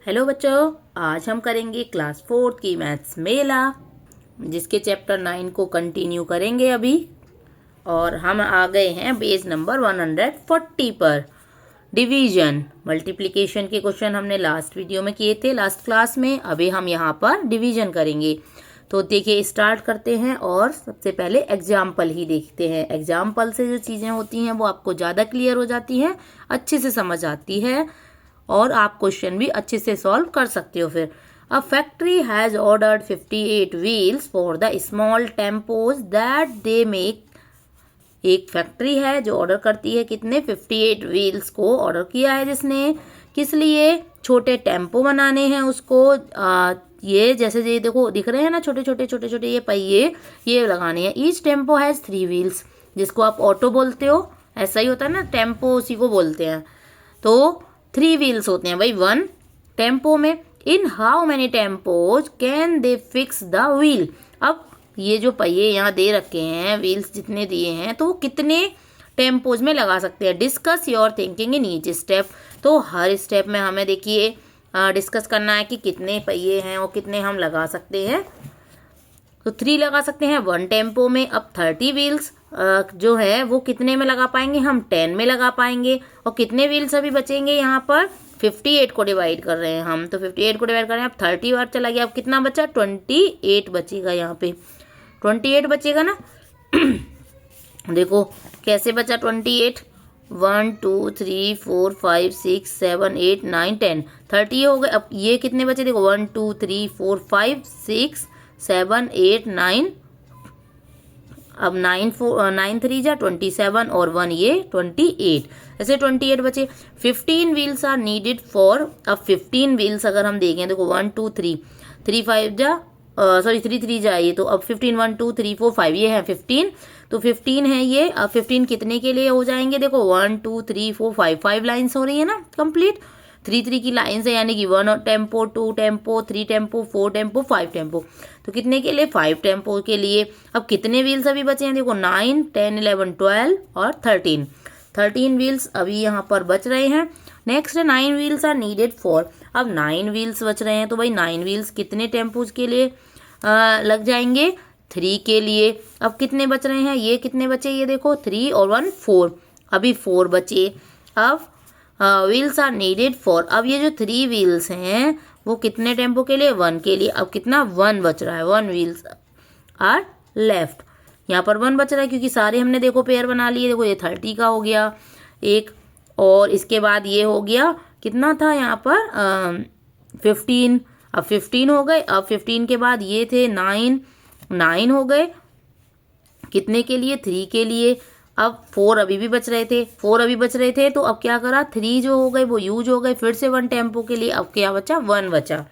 Hello बच्चों, आज हम करेंगे क्लास 4 की मैथ्स मेला, जिसके चैप्टर 9 को कंटिन्यू करेंगे अभी। और हम आ गए हैं पेज नंबर 140 पर। डिवीजन मल्टीप्लिकेशन के क्वेश्चन हमने लास्ट वीडियो में किए थे, लास्ट क्लास में। अभी हम यहाँ पर डिवीजन करेंगे। तो देखिए, स्टार्ट करते हैं और सबसे पहले एग्जाम्पल ही देखते हैं। एग्जाम्पल से जो चीज़ें होती हैं वो आपको ज़्यादा क्लियर हो जाती हैं, अच्छे से समझ आती है और आप क्वेश्चन भी अच्छे से सॉल्व कर सकते हो। फिर a factory has ordered 58 wheels for the small tempos that they make. एक फैक्ट्री है जो ऑर्डर करती है, कितने 58 व्हील्स को ऑर्डर किया है जिसने, किस लिए, छोटे टेम्पो बनाने हैं उसको। ये जैसे ये देखो दिख रहे हैं ना, छोटे छोटे छोटे छोटे ये पहिए, ये लगाने हैं। ईच टेम्पो हैज़ 3 व्हील्स, जिसको आप ऑटो बोलते हो, ऐसा ही होता है ना, टेम्पो उसी को बोलते हैं। तो 3 व्हील्स होते हैं भाई 1 टेम्पो में। In how many tempos can they fix the wheel. अब ये जो पहिए यहाँ दे रखे हैं, व्हील्स जितने दिए हैं, तो वो कितने टेम्पोज में लगा सकते हैं। Discuss your thinking in each step. तो हर स्टेप में हमें देखिए डिस्कस करना है कि कितने पहिए हैं और कितने हम लगा सकते हैं। तो 3 लगा सकते हैं 1 टेम्पो में। अब 30 व्हील्स जो है वो कितने में लगा पाएंगे, हम 10 में लगा पाएंगे। और कितने व्हील्स अभी बचेंगे यहाँ पर, 58 को डिवाइड कर रहे हैं हम, तो 58 को डिवाइड कर रहे हैं। अब 30 बार चला गया, अब कितना बचा, 28 बचेगा। यहाँ पे 28 बचेगा ना। देखो कैसे बचा 28, 1 2 3 4 5 6 7 8 9 10 30 हो गए। अब ये कितने बचे, देखो 1 2 3 4 5 6 7 8 9। अब 9 3 जा 27 और 1 ये 28, ऐसे 28 बचे। 15 व्हील्स आर नीडेड फॉर। अब 15 व्हील्स अगर हम देखें, देखो 1 2 3 3 5 जा सॉरी 3 3 जा, ये तो अब 15 1 2 3 4 5 ये है 15। तो 15 है ये। अब 15 कितने के लिए हो जाएंगे, देखो 1 2 3 4 5 लाइन्स हो रही है ना कंप्लीट। 3 3 की लाइन्स है, यानी कि 1 tempo 2 tempo 3 tempo 4 tempo 5 tempo. तो कितने के लिए, 5 टेम्पो के लिए। अब कितने व्हील्स अभी बचे हैं, देखो 9 10 11 12 और 13 व्हील्स अभी यहाँ पर बच रहे हैं। नेक्स्ट है 9 व्हील्स आर नीडेड फॉर। अब 9 व्हील्स बच रहे हैं, तो भाई 9 व्हील्स कितने टेम्पोज के लिए लग जाएंगे, 3 के लिए। अब कितने बच रहे हैं, ये कितने बचे, ये देखो 3 और 1 4, अभी 4 बचे। अब व्हील्स आर नीडेड फॉर। अब ये जो 3 व्हील्स हैं वो कितने टेम्पो के लिए, 1 के लिए। अब कितना, 1 बच रहा है, 1 व्हील्स आर लेफ्ट। यहाँ पर 1 बच रहा है क्योंकि सारे हमने देखो पेयर बना लिए। देखो ये 30 का हो गया एक, और इसके बाद ये हो गया, कितना था यहाँ पर 15। अब 15 हो गए। अब 15 के बाद ये थे 9 हो गए, कितने के लिए, 3 के लिए। अब 4 अभी भी बच रहे थे, 4 अभी बच रहे थे, तो अब क्या करा, 3 जो हो गए वो यूज हो गए, फिर से 1 टेम्पो के लिए। अब क्या बचा, 1 बचा।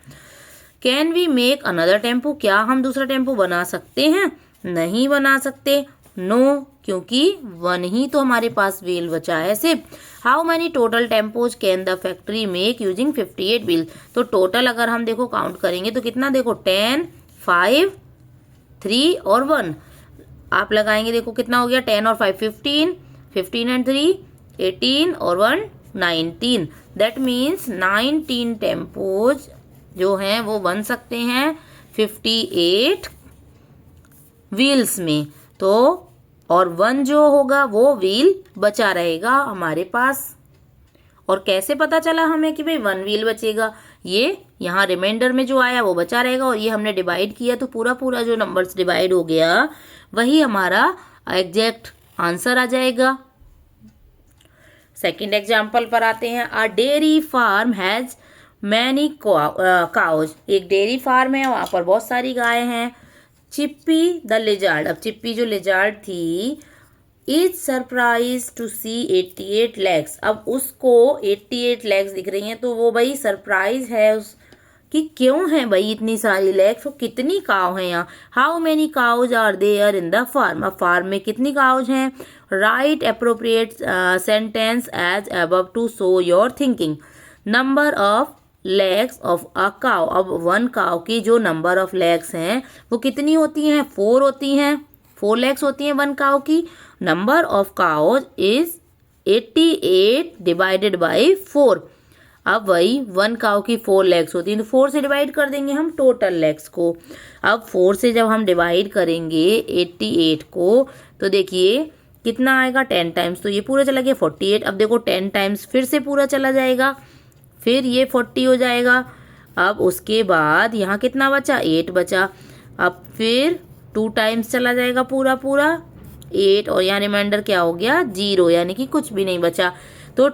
Can we make another tempo. क्या हम दूसरा टेम्पो बना सकते हैं, नहीं बना सकते, नो क्योंकि 1 ही तो हमारे पास व्हील बचा है सिर्फ। How many total tempos can the factory make using 58 wheel. तो टोटल अगर हम देखो काउंट करेंगे तो कितना, देखो 10 5 3 और 1 आप लगाएंगे, देखो कितना हो गया, 10 और 5 15, 15 एंड 3 18 और 1 19। दैट मीन्स 19 टेम्पोज जो हैं वो बन सकते हैं 58 व्हील्स में। तो और 1 जो होगा वो व्हील बचा रहेगा हमारे पास। और कैसे पता चला हमें कि भाई 1 व्हील बचेगा, ये यहाँ रिमाइंडर में जो आया वो बचा रहेगा, और ये हमने डिवाइड किया तो पूरा पूरा जो नंबर्स डिवाइड हो गया वही हमारा एग्जैक्ट आंसर आ जाएगा। सेकंड एग्जाम्पल पर आते हैं। A dairy farm has many cows. एक डेयरी फार्म है, वहाँ पर बहुत सारी गायें हैं। Chippy the lizard. अब चिप्पी जो लिजार्ड थी, is surprise to see 88 legs. अब उसको 88 लेग्स दिख रही हैं, तो वो भाई सरप्राइज है उस कि क्यों है भाई इतनी सारी लेग्स, तो कितनी काव हैं यहाँ। How many cows are there in the farm. अब फार्म में कितनी काउज हैं। Write appropriate sentence as above to show your thinking. Number of legs of a cow. अब 1 काव की जो नंबर ऑफ लेग्स हैं वो कितनी होती हैं, 4 होती हैं, 4 लेग्स होती हैं 1 काव की। Number of cows is 88 divided by 4। अब वही 1 काउ की 4 लेग्स होती हैं, तो 4 से डिवाइड कर देंगे हम टोटल लेग्स को। अब 4 से जब हम डिवाइड करेंगे 88 को, तो देखिए कितना आएगा 10 टाइम्स, तो ये पूरा चला गया 48। अब देखो 10 टाइम्स फिर से पूरा चला जाएगा, फिर ये 40 हो जाएगा। अब उसके बाद यहाँ कितना बचा, 8 बचा। अब फिर 2 टाइम्स चला जाएगा पूरा 8, और यहाँ रिमाइंडर क्या हो गया, 0, यानी कि कुछ भी नहीं बचा। तो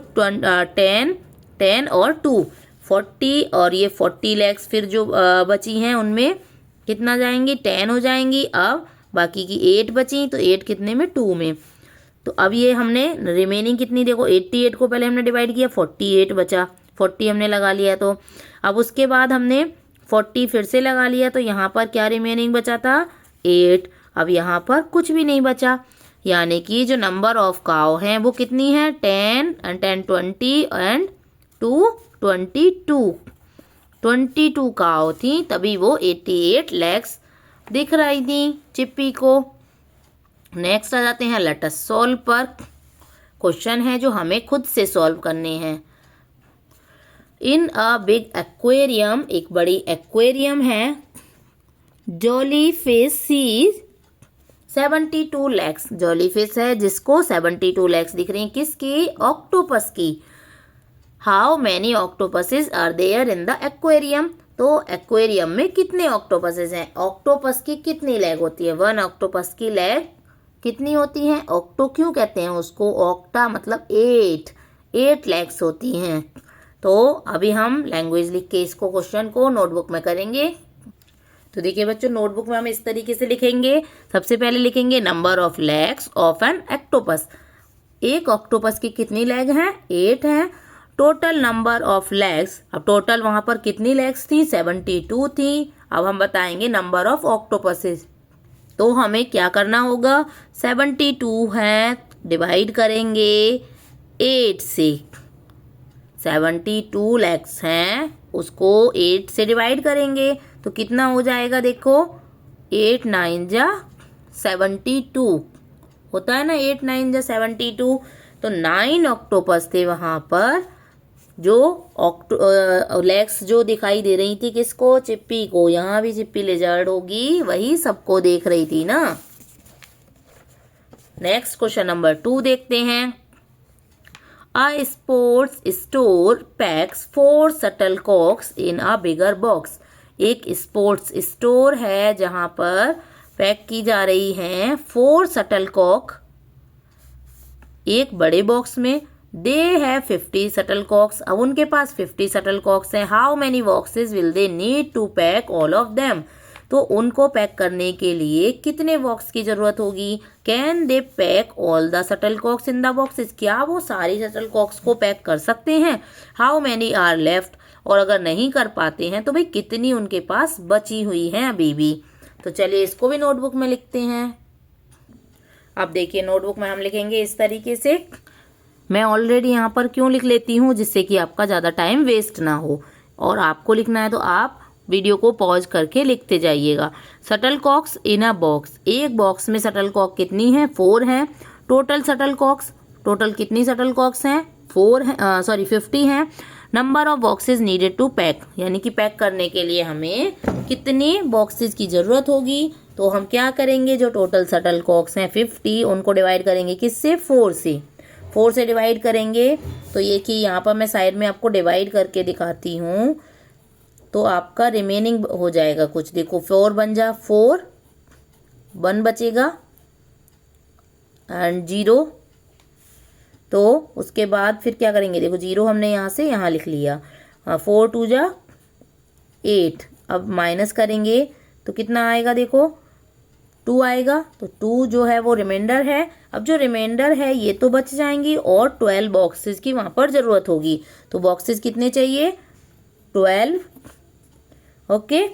10 और 2 40, और ये 40 लेग्स फिर जो बची हैं उनमें कितना जाएंगी, 10 हो जाएंगी। अब बाकी की 8 बची, तो 8 कितने में, 2 में। तो अब ये हमने रिमेनिंग कितनी, देखो 88 को पहले हमने डिवाइड किया, 48 बचा, 40 हमने लगा लिया। तो अब उसके बाद हमने 40 फिर से लगा लिया, तो यहाँ पर क्या रिमेनिंग बचा था, 8। अब यहाँ पर कुछ भी नहीं बचा, यानी कि जो नंबर ऑफ काउ हैं वो कितनी है, 10 एंड 10 20 एंड 2 22 काउ थी, तभी वो 88 लेग्स दिख रही थी चिप्पी को। नेक्स्ट आ जाते हैं लेट अस सॉल्व पर। क्वेश्चन है जो हमें खुद से सॉल्व करने हैं। इन अ बिग एक्वेरियम, एक बड़ी एक्वेरियम है, jolly fish sees 72 legs, jolly fish है जिसको 72 लेग्स दिख रही हैं, किसकी, ऑक्टोपस की। How many octopuses are there in the aquarium, तो एक्वेरियम में कितने ऑक्टोपसेस हैं, ऑक्टोपस की कितनी लेग होती है, 1 ऑक्टोपस की लेग कितनी होती हैं, ऑक्टो क्यों कहते हैं उसको, ऑक्टा मतलब 8 लेग्स होती हैं। तो अभी हम लैंग्वेज लिख के इसको क्वेश्चन को नोटबुक में करेंगे। तो देखिए बच्चों, नोटबुक में हम इस तरीके से लिखेंगे। सबसे पहले लिखेंगे number of legs of an octopus, एक ऑक्टोपस की कितनी लेग हैं, 8 हैं। टोटल नंबर ऑफ लेग्स, अब टोटल वहाँ पर कितनी लेग्स थी, 72 थी। अब हम बताएंगे नंबर ऑफ ऑक्टोपसेस, तो हमें क्या करना होगा, 72 हैं, डिवाइड करेंगे 8 से, 72 लेग्स हैं उसको 8 से डिवाइड करेंगे, तो कितना हो जाएगा, देखो 8 9 जा 72 होता है ना, 8 9 जा 72। तो 9 ऑक्टोपस थे वहाँ पर, जो लेग्स जो दिखाई दे रही थी किसको, चिप्पी को। यहाँ भी चिप्पी लिजर्ड होगी, वही सबको देख रही थी ना। नेक्स्ट क्वेश्चन नंबर 2 देखते हैं। A sports store packs 4 shuttlecocks in a bigger box, एक स्पोर्ट्स स्टोर है जहाँ पर पैक की जा रही हैं 4 शटलकॉक एक बड़े बॉक्स में। दे है 50 शटलकॉक्स, अब उनके पास 50 शटलकॉक्स हैं। How many boxes will they need to pack all of them, तो उनको पैक करने के लिए कितने बॉक्स की जरूरत होगी। Can they pack all the shuttlecocks in the boxes, क्या वो सारी शटलकॉक्स को पैक कर सकते हैं। हाउ मैनी आर लेफ्ट, और अगर नहीं कर पाते हैं तो भाई कितनी उनके पास बची हुई हैं अभी भी। तो चलिए इसको भी नोटबुक में लिखते हैं। अब देखिए नोटबुक में हम लिखेंगे इस तरीके से। मैं ऑलरेडी यहाँ पर क्यों लिख लेती हूँ, जिससे कि आपका ज़्यादा टाइम वेस्ट ना हो, और आपको लिखना है तो आप वीडियो को पॉज करके लिखते जाइएगा। शटलकॉक्स इन अ बॉक्स, एक बॉक्स में शटलकॉक कितनी है, 4 हैं। टोटल शटलकॉक्स, टोटल कितनी शटलकॉक्स हैं, 50 हैं। Number of boxes needed to pack, यानी कि पैक करने के लिए हमें कितने बॉक्सेस की ज़रूरत होगी। तो हम क्या करेंगे, जो टोटल शटलकॉक्स हैं 50, उनको डिवाइड करेंगे किससे, 4 से। 4 से डिवाइड करेंगे तो ये कि यहाँ पर मैं साइड में आपको डिवाइड करके दिखाती हूँ, तो आपका रिमेनिंग हो जाएगा कुछ। देखो 4 बन जा 4, 1 बचेगा एंड 0। तो उसके बाद फिर क्या करेंगे, देखो 0 हमने यहाँ से यहाँ लिख लिया। 4 2 जा 8, अब माइनस करेंगे तो कितना आएगा, देखो 2 आएगा। तो 2 जो है वो रिमाइंडर है। अब जो रिमाइंडर है ये तो बच जाएंगी, और 12 बॉक्सेस की वहाँ पर ज़रूरत होगी। तो बॉक्सेस कितने चाहिए, 12। ओके,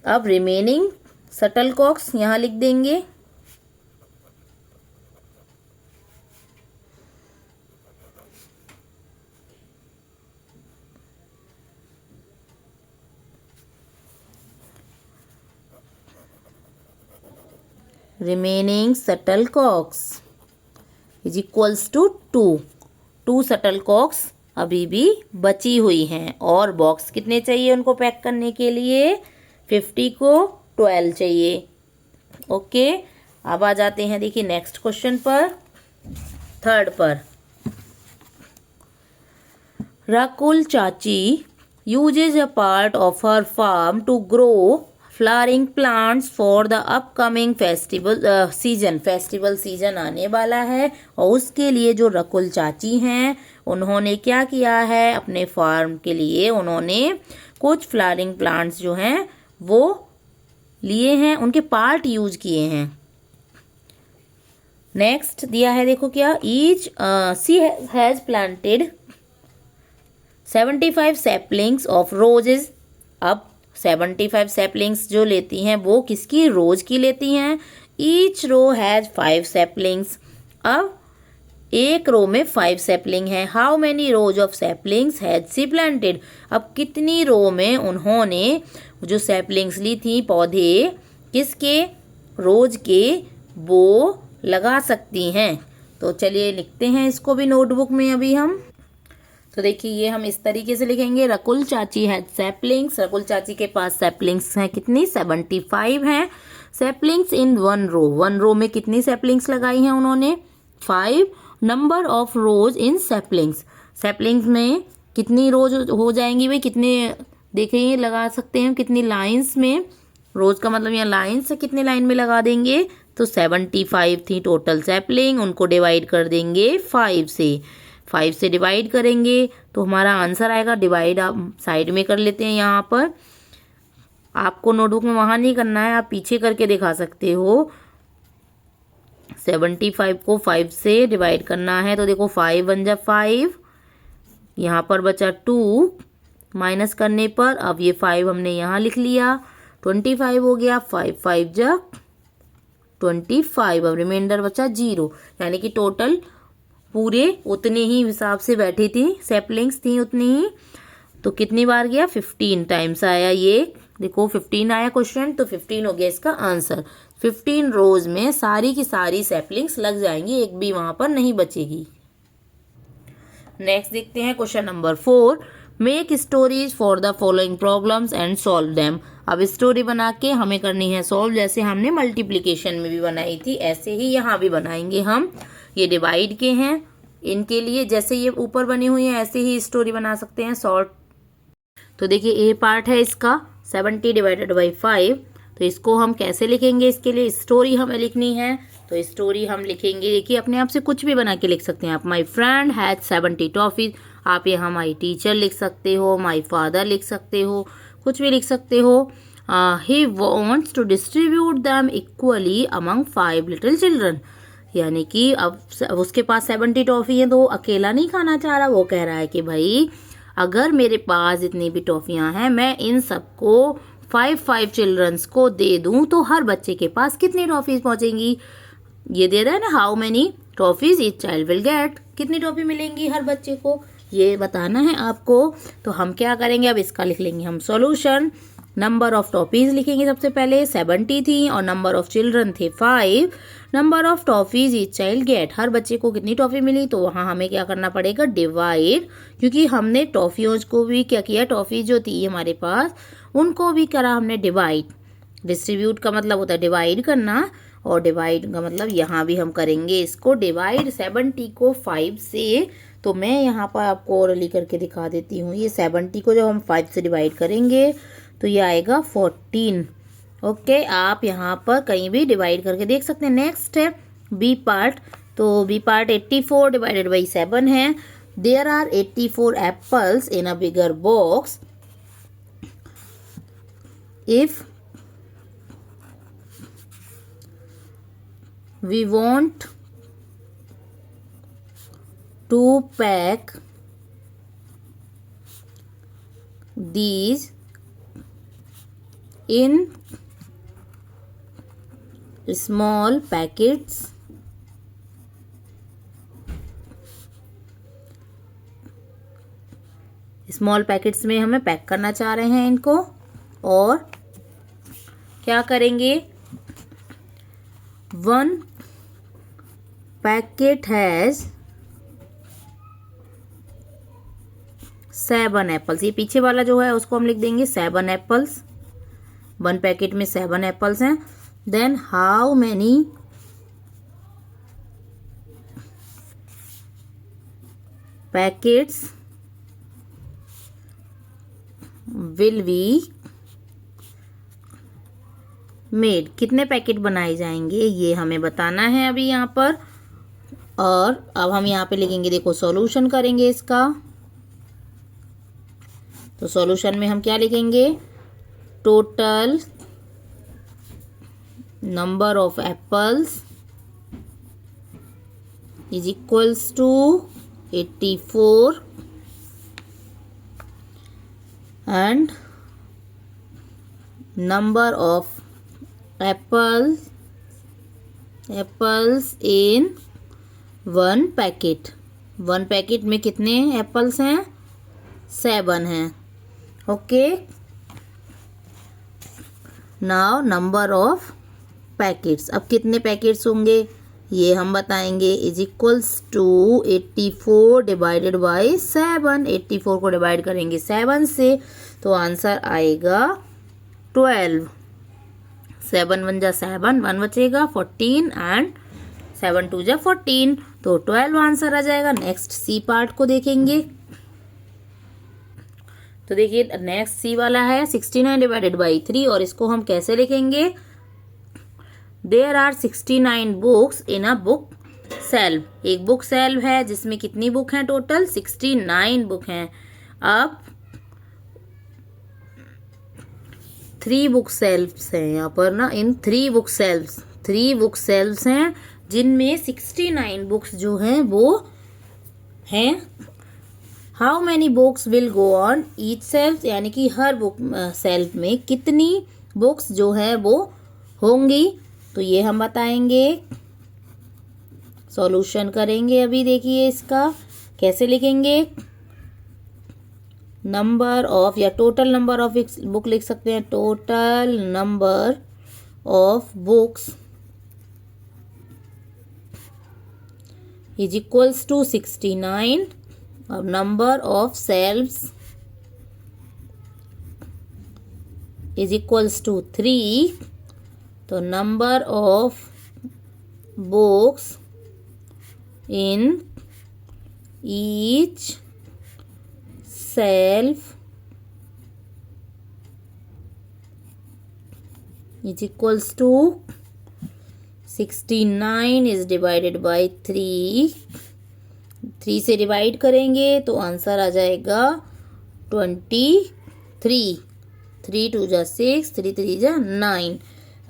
अब रिमेनिंग शटलकॉक्स यहाँ लिख देंगे। Remaining shuttlecocks is equals to 2 shuttlecocks अभी भी बची हुई हैं और बॉक्स कितने चाहिए उनको पैक करने के लिए? 50 को 12 चाहिए। ओके, अब आ जाते हैं देखिए नेक्स्ट क्वेश्चन पर, थर्ड पर। राकुल चाची uses a part of her farm to grow flowering plants for the upcoming festival season आने वाला है और उसके लिए जो रकुल चाची हैं उन्होंने क्या किया है, अपने फार्म के लिए उन्होंने कुछ फ्लावरिंग प्लांट्स जो हैं वो लिए हैं, उनके पार्ट यूज किए हैं। नेक्स्ट दिया है देखो क्या, each she has planted 75 saplings of roses. अब 75 सैपलिंग्स जो लेती हैं वो किसकी, रोज की लेती हैं। Each row has 5 saplings. अब एक रो में 5 सैपलिंग है। How many rows of saplings has she planted. अब कितनी रो में उन्होंने जो सैपलिंग्स ली थी, पौधे किसके, रोज के, वो लगा सकती हैं। तो चलिए लिखते हैं इसको भी नोटबुक में अभी हम। तो देखिए ये हम इस तरीके से लिखेंगे, रकुल चाची है सैपलिंग्स। रकुल चाची के पास सैपलिंग्स हैं कितनी, 75 हैं। सैपलिंग्स इन वन रो में कितनी सैपलिंग्स लगाई हैं उन्होंने, 5। Number of rose in saplings, saplings में कितनी रोज हो जाएंगी भाई, कितने देखिए लगा सकते हैं कितनी लाइंस में, रोज का मतलब यहाँ लाइन से कितने लाइन में लगा देंगे, तो 75 थी टोटल सैपलिंग, उनको डिवाइड कर देंगे 5 से। 5 से डिवाइड करेंगे तो हमारा आंसर आएगा, डिवाइड आप साइड में कर लेते हैं यहाँ पर। आपको नोटबुक में वहाँ नहीं करना है, आप पीछे करके दिखा सकते हो। 75 को 5 से डिवाइड करना है तो देखो 5 बन जा 5, यहाँ पर बचा 2 माइनस करने पर, अब ये 5 हमने यहाँ लिख लिया, 25 हो गया, 5 5 जा 25, अब रिमाइंडर बचा 0। यानी कि टोटल पूरे उतने ही हिसाब से बैठी थी, सैपलिंग्स थी उतनी ही। तो कितनी बार गया, 15 टाइम्स आया, ये देखो 15 आया क्वेश्चन, तो 15 हो गया इसका आंसर। 15 रोज में सारी की सारी सैपलिंग्स लग जाएंगी, एक भी वहां पर नहीं बचेगी। नेक्स्ट देखते हैं question number 4। Make stories for the following problems and solve them. अब स्टोरी बना के हमें करनी है सॉल्व, जैसे हमने मल्टीप्लिकेशन में भी बनाई थी ऐसे ही यहाँ भी बनाएंगे हम। ये डिवाइड के हैं, इनके लिए जैसे ये ऊपर बनी हुई है ऐसे ही स्टोरी बना सकते हैं सॉल्व। तो देखिए ए पार्ट है इसका 70 डिवाइडेड बाई 5, तो इसको हम कैसे लिखेंगे, इसके लिए स्टोरी हमें लिखनी है। तो स्टोरी हम लिखेंगे, देखिए अपने आप से कुछ भी बना के लिख सकते हैं आप। माई फ्रेंड हैज 70 टॉफीज, आप यहाँ माई टीचर लिख सकते हो, माई फादर लिख सकते हो, कुछ भी लिख सकते हो। He wants to distribute them equally among 5 little children. यानी कि अब उसके पास 70 टॉफी है तो वो अकेला नहीं खाना चाह रहा, वो कह रहा है कि भाई अगर मेरे पास जितनी भी टॉफियाँ हैं मैं इन सबको 5 चिल्ड्रंस को दे दूं तो हर बच्चे के पास कितनी टॉफीज पहुंचेंगी। ये दे रहा है ना, how many toffees each child will get, कितनी टॉफी मिलेंगी हर बच्चे को, ये बताना है आपको। तो हम क्या करेंगे, अब इसका लिख लेंगे हम सॉल्यूशन। नंबर ऑफ टॉफीज लिखेंगे सबसे पहले, 70 थी और नंबर ऑफ चिल्ड्रन थे 5। Number of toffees each child get, हर बच्चे को कितनी टॉफी मिली, तो वहाँ हमें क्या करना पड़ेगा, डिवाइड, क्योंकि हमने टॉफियों को भी क्या किया, टॉफी जो थी हमारे पास उनको भी करा हमने डिवाइड। डिस्ट्रीब्यूट का मतलब होता है डिवाइड करना, और डिवाइड का मतलब यहाँ भी हम करेंगे इसको डिवाइड 70 को 5 से। तो मैं यहाँ पर आपको ओरली करके दिखा देती हूँ। ये 70 को जब हम 5 से डिवाइड करेंगे तो ये आएगा 14। ओके, आप यहाँ पर कहीं भी डिवाइड करके देख सकते हैं। नेक्स्ट है बी पार्ट, तो बी पार्ट 84 डिवाइडेड बाई 7 है। There are 84 apples in a bigger box. If we want to pack these in small packets, small packets में हमें पैक करना चाह रहे हैं इनको, और क्या करेंगे, 1 packet has 7 एप्पल्स। ये पीछे वाला जो है उसको हम लिख देंगे 7 एप्पल्स। 1 पैकेट में 7 एप्पल्स हैं। Then how many packets will we made, कितने पैकेट बनाए जाएंगे ये हमें बताना है अभी यहाँ पर। और अब हम यहाँ पे लिखेंगे, देखो सॉल्यूशन करेंगे इसका। तो सॉल्यूशन में हम क्या लिखेंगे, total number of apples is equals to 84 and number of apples in 1 packet. 1 packet में कितने एप्पल्स हैं, 7 हैं। Okay, now number of packets, अब कितने पैकेट्स होंगे ये हम बताएंगे, is equals to 84 divided by 7। 84 को डिवाइड करेंगे 7 से तो आंसर आएगा 12। 7 1 जा 7, 1 बचेगा 14 एंड 7 2 जा 14, तो 12 आंसर आ जाएगा। नेक्स्ट सी पार्ट को देखेंगे। तो देखिए नेक्स्ट सी वाला है 69 डिवाइडेड बाई 3, और इसको हम कैसे लिखेंगे, there are 69 books in a book shelf. एक बुक सेल्फ है जिसमें कितनी बुक हैं, टोटल 69 बुक हैं। अब 3 बुक सेल्फ्स हैं यहाँ पर ना, इन 3 बुक सेल्फ्स हैं जिनमें 69 बुक्स जो हैं वो हैं। How many books will go on each self, यानी कि हर बुक सेल्फ में कितनी बुक्स जो है वो होंगी, तो ये हम बताएंगे। सॉल्यूशन करेंगे अभी, देखिए इसका कैसे लिखेंगे, नंबर ऑफ या टोटल नंबर ऑफ बुक लिख सकते हैं, total number of books is equals to 69। अब number of shelfs is equals to 3, तो number of books in each shelf is equals to 69 is divided by 3। 3 से divide करेंगे तो answer आ जाएगा 23। 3 2 जा 6, 3 3 जा 9।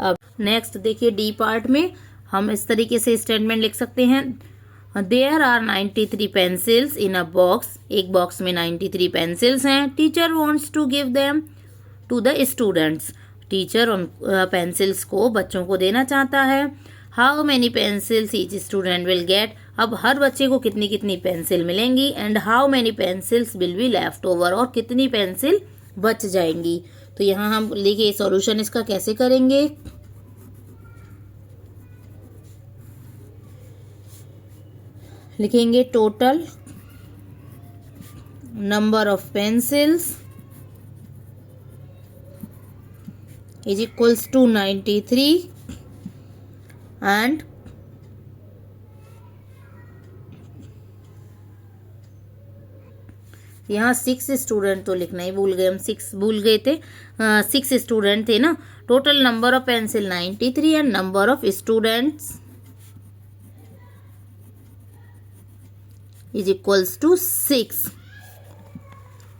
अब नेक्स्ट देखिए डी पार्ट में हम इस तरीके से स्टेटमेंट लिख सकते हैं, there are 93 pencils in a box. एक बॉक्स में 93 पेंसिल्स हैं। Teacher wants to give them to the students. Teacher उन पेंसिल्स को बच्चों को देना चाहता है। How many pencils each student will get. अब हर बच्चे को कितनी कितनी पेंसिल मिलेंगी। And how many pencils will be left over, और कितनी पेंसिल बच जाएंगी। तो यहाँ हम लिखिए सॉल्यूशन इसका कैसे करेंगे, लिखेंगे total number of pencils is equals to 93 and यहाँ 6 स्टूडेंट तो लिखना ही भूल गए हम, 6 भूल गए थे, 6 स्टूडेंट थे ना। Total number of pencil 93 and number of students is equals to 6।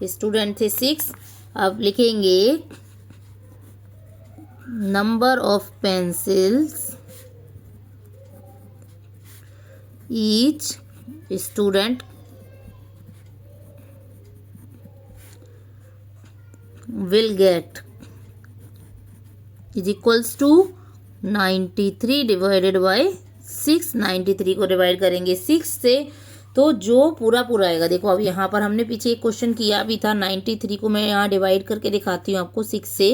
Student थे 6। अब लिखेंगे number of pencils each student will get is equals to 93 divided by 6। 93 को डिवाइड करेंगे 6 से तो जो पूरा पूरा आएगा। देखो अब यहाँ पर हमने पीछे एक क्वेश्चन किया भी था, 93 को मैं यहाँ डिवाइड करके दिखाती हूँ आपको 6 से।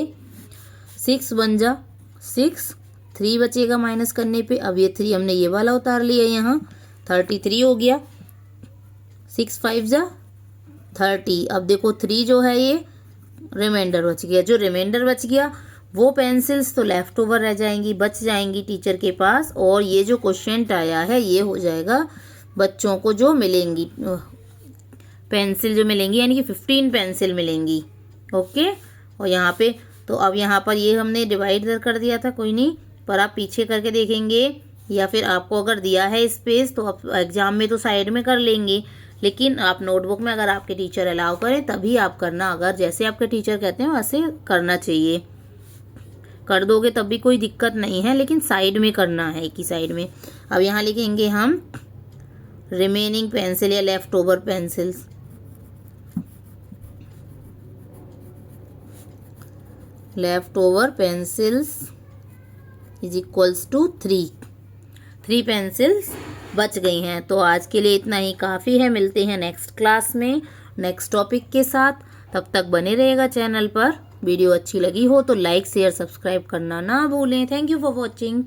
6 1 जा 6, 3 बचेगा माइनस करने पे। अब ये 3 हमने ये वाला उतार लिया, यहाँ 33 हो गया। 6 5 जा 30। अब देखो 3 जो है ये रिमाइंडर बच गया, जो रिमाइंडर बच गया वो पेंसिल्स तो लेफ्ट ओवर रह जाएंगी, बच जाएंगी टीचर के पास, और ये जो क्वेश्चन आया है ये हो जाएगा बच्चों को जो मिलेंगी पेंसिल जो मिलेंगी, यानी कि 15 पेंसिल मिलेंगी। ओके, और यहाँ पे तो अब यहाँ पर ये हमने डिवाइड कर दिया था, कोई नहीं, पर आप पीछे करके देखेंगे या फिर आपको अगर दिया है स्पेस तो आप एग्जाम में तो साइड में कर लेंगे, लेकिन आप नोटबुक में अगर आपके टीचर अलाउ करें तभी आप करना। अगर जैसे आपके टीचर कहते हैं वैसे करना चाहिए, कर दोगे तब भी कोई दिक्कत नहीं है, लेकिन साइड में करना है, एक ही साइड में। अब यहाँ लिखेंगे हम रिमेनिंग पेंसिल या left over pencils. Left over pencils is equals to 3 pencils बच गई हैं। तो आज के लिए इतना ही काफ़ी है, मिलते हैं नेक्स्ट क्लास में नेक्स्ट टॉपिक के साथ। तब तक बने रहेगा चैनल पर। वीडियो अच्छी लगी हो तो लाइक शेयर सब्सक्राइब करना ना भूलें। Thank you for watching.